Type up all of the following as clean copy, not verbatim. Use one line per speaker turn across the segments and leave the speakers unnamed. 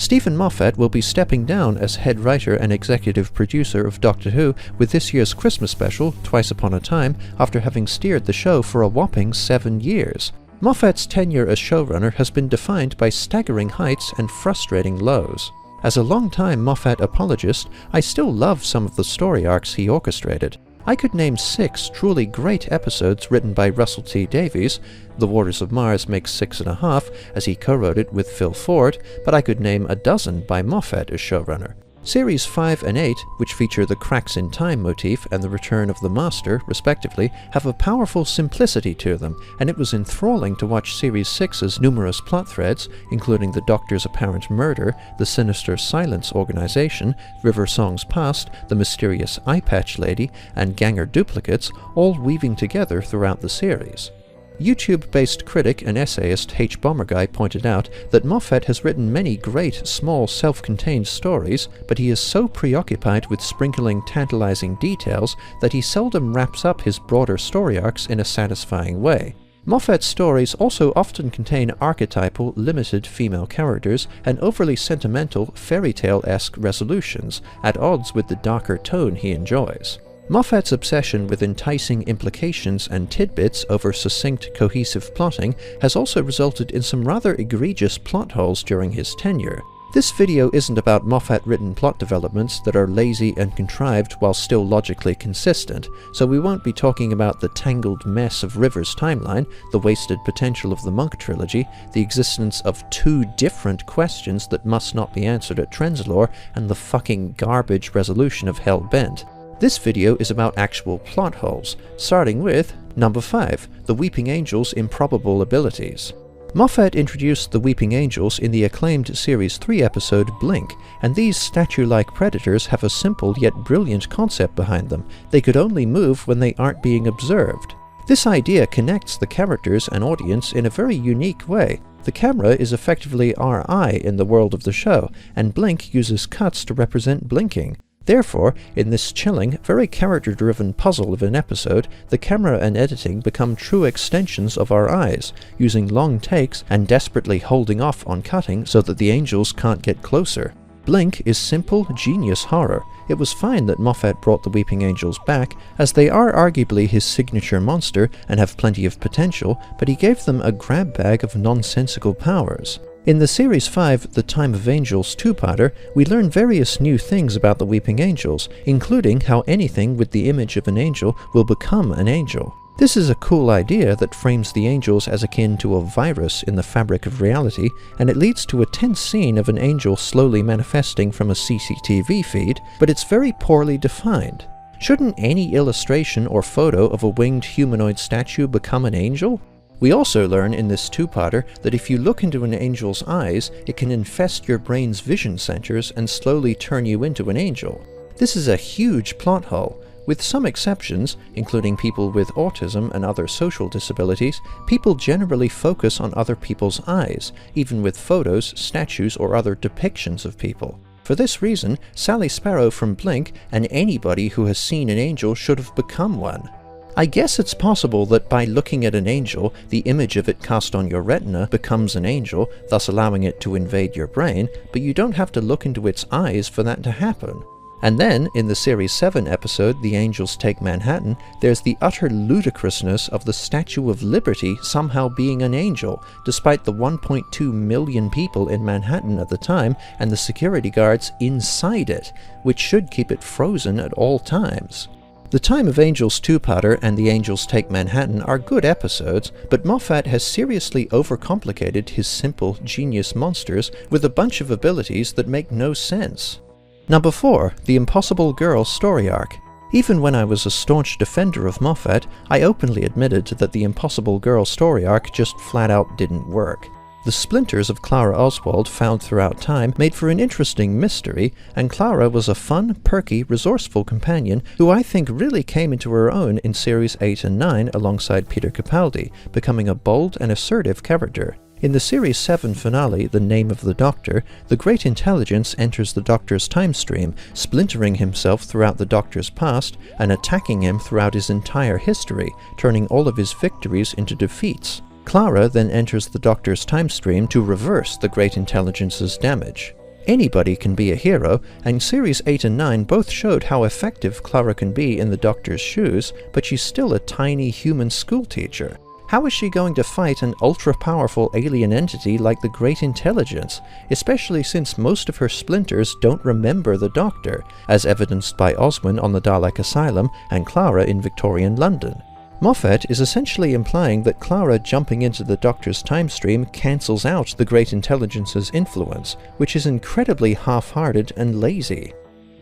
Stephen Moffat will be stepping down as head writer and executive producer of Doctor Who with this year's Christmas special, Twice Upon a Time, after having steered the show for a whopping 7 years. Moffat's tenure as showrunner has been defined by staggering heights and frustrating lows. As a long-time Moffat apologist, I still love some of the story arcs he orchestrated. I could name 6 truly great episodes written by Russell T Davies. The Waters of Mars makes 6.5, as he co-wrote it with Phil Ford, but I could name a dozen by Moffat as showrunner. Series 5 and 8, which feature the cracks in time motif and the return of the Master, respectively, have a powerful simplicity to them, and it was enthralling to watch Series 6's numerous plot threads, including the Doctor's apparent murder, the sinister Silence Organization, River Song's past, the mysterious Eye Patch Lady, and Ganger duplicates, all weaving together throughout the series. YouTube-based critic and essayist H. Bomberguy pointed out that Moffat has written many great, small, self-contained stories, but he is so preoccupied with sprinkling tantalizing details that he seldom wraps up his broader story arcs in a satisfying way. Moffat's stories also often contain archetypal, limited female characters and overly sentimental, fairy tale-esque resolutions, at odds with the darker tone he enjoys. Moffat's obsession with enticing implications and tidbits over succinct, cohesive plotting has also resulted in some rather egregious plot holes during his tenure. This video isn't about Moffat-written plot developments that are lazy and contrived while still logically consistent, so we won't be talking about the tangled mess of River's timeline, the wasted potential of the Monk trilogy, the existence of 2 different questions that must not be answered at Trenzalore, and the fucking garbage resolution of Hell Bent. This video is about actual plot holes, starting with number 5, the Weeping Angel's improbable abilities. Moffat introduced the Weeping Angels in the acclaimed Series 3 episode Blink, and these statue-like predators have a simple yet brilliant concept behind them. They could only move when they aren't being observed. This idea connects the characters and audience in a very unique way. The camera is effectively our eye in the world of the show, and Blink uses cuts to represent blinking. Therefore, in this chilling, very character-driven puzzle of an episode, the camera and editing become true extensions of our eyes, using long takes and desperately holding off on cutting so that the angels can't get closer. Blink is simple, genius horror. It was fine that Moffat brought the Weeping Angels back, as they are arguably his signature monster and have plenty of potential, but he gave them a grab bag of nonsensical powers. In the Series 5 The Time of Angels 2-parter, we learn various new things about the Weeping Angels, including how anything with the image of an angel will become an angel. This is a cool idea that frames the angels as akin to a virus in the fabric of reality, and it leads to a tense scene of an angel slowly manifesting from a CCTV feed, but it's very poorly defined. Shouldn't any illustration or photo of a winged humanoid statue become an angel? We also learn in this 2-parter that if you look into an angel's eyes, it can infest your brain's vision centers and slowly turn you into an angel. This is a huge plot hole. With some exceptions, including people with autism and other social disabilities, people generally focus on other people's eyes, even with photos, statues, or other depictions of people. For this reason, Sally Sparrow from Blink and anybody who has seen an angel should have become one. I guess it's possible that by looking at an angel, the image of it cast on your retina becomes an angel, thus allowing it to invade your brain, but you don't have to look into its eyes for that to happen. And then, in the Series 7 episode, The Angels Take Manhattan, there's the utter ludicrousness of the Statue of Liberty somehow being an angel, despite the 1.2 million people in Manhattan at the time and the security guards inside it, which should keep it frozen at all times. The Time of Angels 2-parter and The Angels Take Manhattan are good episodes, but Moffat has seriously overcomplicated his simple, genius monsters with a bunch of abilities that make no sense. Number 4, the Impossible Girl story arc. Even when I was a staunch defender of Moffat, I openly admitted that the Impossible Girl story arc just flat out didn't work. The splinters of Clara Oswald found throughout time made for an interesting mystery, and Clara was a fun, perky, resourceful companion who I think really came into her own in Series 8 and 9 alongside Peter Capaldi, becoming a bold and assertive character. In the Series 7 finale, The Name of the Doctor, the Great Intelligence enters the Doctor's time stream, splintering himself throughout the Doctor's past and attacking him throughout his entire history, turning all of his victories into defeats. Clara then enters the Doctor's time stream to reverse the Great Intelligence's damage. Anybody can be a hero, and Series 8 and 9 both showed how effective Clara can be in the Doctor's shoes, but she's still a tiny human schoolteacher. How is she going to fight an ultra-powerful alien entity like the Great Intelligence, especially since most of her splinters don't remember the Doctor, as evidenced by Oswin on the Dalek Asylum and Clara in Victorian London? Moffat is essentially implying that Clara jumping into the Doctor's time stream cancels out the Great Intelligence's influence, which is incredibly half-hearted and lazy.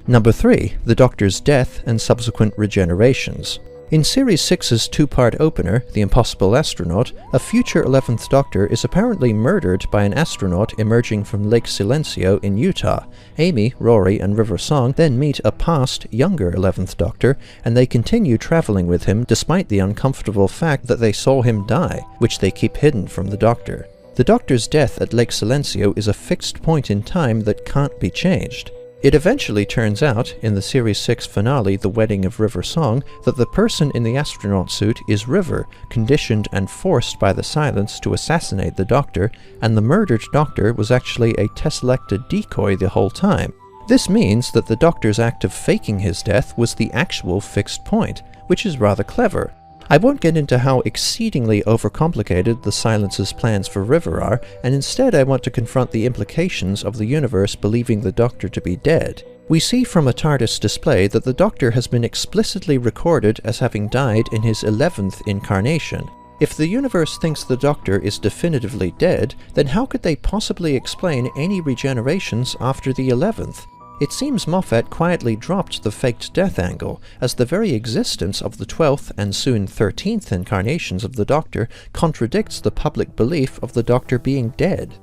Number 3. The Doctor's death and subsequent regenerations. In Series 6's two-part opener, The Impossible Astronaut, a future 11th Doctor is apparently murdered by an astronaut emerging from Lake Silencio in Utah. Amy, Rory, and River Song then meet a past, younger 11th Doctor, and they continue traveling with him despite the uncomfortable fact that they saw him die, which they keep hidden from the Doctor. The Doctor's death at Lake Silencio is a fixed point in time that can't be changed. It eventually turns out, in the Series 6 finale The Wedding of River Song, that the person in the astronaut suit is River, conditioned and forced by the Silence to assassinate the Doctor, and the murdered Doctor was actually a tesselected decoy the whole time. This means that the Doctor's act of faking his death was the actual fixed point, which is rather clever. I won't get into how exceedingly overcomplicated the Silence's plans for River are, and instead I want to confront the implications of the universe believing the Doctor to be dead. We see from a TARDIS display that the Doctor has been explicitly recorded as having died in his 11th incarnation. If the universe thinks the Doctor is definitively dead, then how could they possibly explain any regenerations after the 11th? It seems Moffat quietly dropped the faked death angle, as the very existence of the 12th and soon 13th incarnations of the Doctor contradicts the public belief of the Doctor being dead.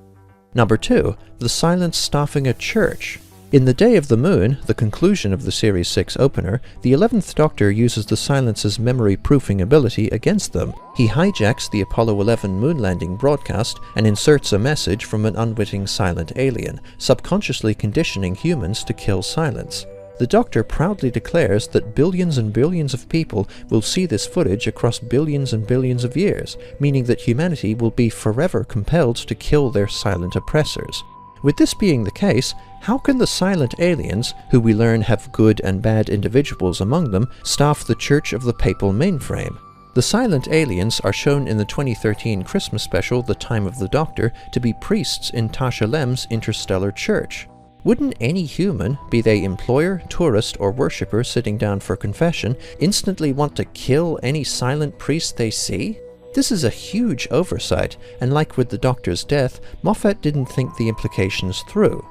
Number 2. The Silence staffing a church. In The Day of the Moon, the conclusion of the Series 6 opener, the 11th Doctor uses the Silence's memory-proofing ability against them. He hijacks the Apollo 11 moon landing broadcast and inserts a message from an unwitting silent alien, subconsciously conditioning humans to kill Silence. The Doctor proudly declares that billions and billions of people will see this footage across billions and billions of years, meaning that humanity will be forever compelled to kill their silent oppressors. With this being the case, how can the silent aliens, who we learn have good and bad individuals among them, staff the Church of the Papal Mainframe? The silent aliens are shown in the 2013 Christmas special The Time of the Doctor to be priests in Tasha Lem's interstellar church. Wouldn't any human, be they employer, tourist, or worshipper sitting down for confession, instantly want to kill any silent priest they see? This is a huge oversight, and like with the Doctor's death, Moffat didn't think the implications through.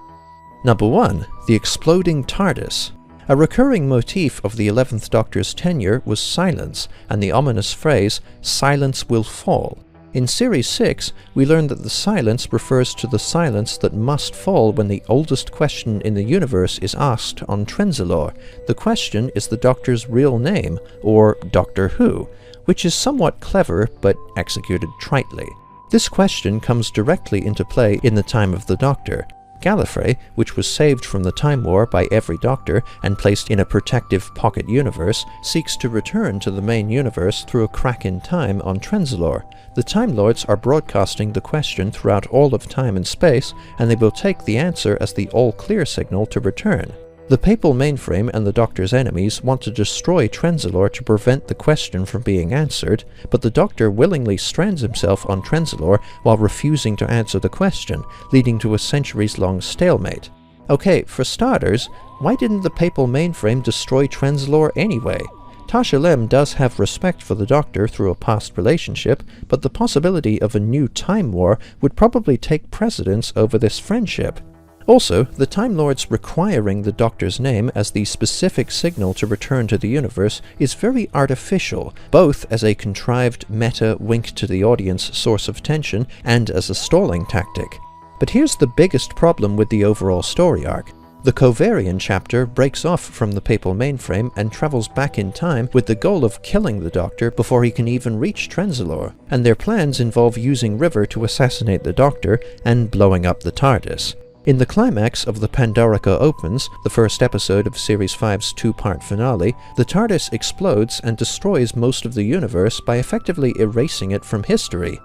Number 1. The Exploding TARDIS. A recurring motif of the 11th Doctor's tenure was silence, and the ominous phrase, "silence will fall." In Series 6, we learn that the silence refers to the silence that must fall when the oldest question in the universe is asked on Trenzalore. The question is the Doctor's real name, or Doctor Who, which is somewhat clever but executed tritely. This question comes directly into play in The Time of the Doctor. Gallifrey, which was saved from the Time War by every Doctor and placed in a protective pocket universe, seeks to return to the main universe through a crack in time on Trenzalore. The Time Lords are broadcasting the question throughout all of time and space, and they will take the answer as the all-clear signal to return. The Papal Mainframe and the Doctor's enemies want to destroy Trenzalore to prevent the question from being answered, but the Doctor willingly strands himself on Trenzalore while refusing to answer the question, leading to a centuries-long stalemate. Okay, for starters, why didn't the Papal Mainframe destroy Trenzalore anyway? Tasha Lem does have respect for the Doctor through a past relationship, but the possibility of a new Time War would probably take precedence over this friendship. Also, the Time Lords requiring the Doctor's name as the specific signal to return to the universe is very artificial, both as a contrived meta wink to the audience source of tension and as a stalling tactic. But here's the biggest problem with the overall story arc. The Covarian chapter breaks off from the Papal Mainframe and travels back in time with the goal of killing the Doctor before he can even reach Trenzalore, and their plans involve using River to assassinate the Doctor and blowing up the TARDIS. In the climax of The Pandorica Opens, the first episode of Series 5's two-part finale, the TARDIS explodes and destroys most of the universe by effectively erasing it from history.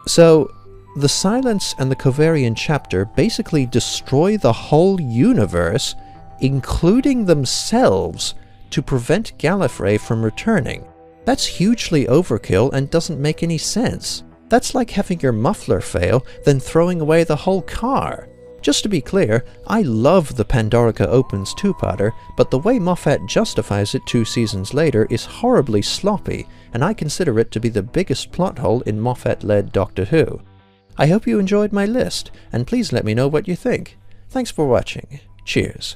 So, The Silence and the Covariant chapter basically destroy the whole universe, including themselves, to prevent Gallifrey from returning. That's hugely overkill and doesn't make any sense. That's like having your muffler fail, then throwing away the whole car. Just to be clear, I love the Pandorica Opens two-parter, but the way Moffat justifies it 2 seasons later is horribly sloppy, and I consider it to be the biggest plot hole in Moffat-led Doctor Who. I hope you enjoyed my list, and please let me know what you think. Thanks for watching. Cheers.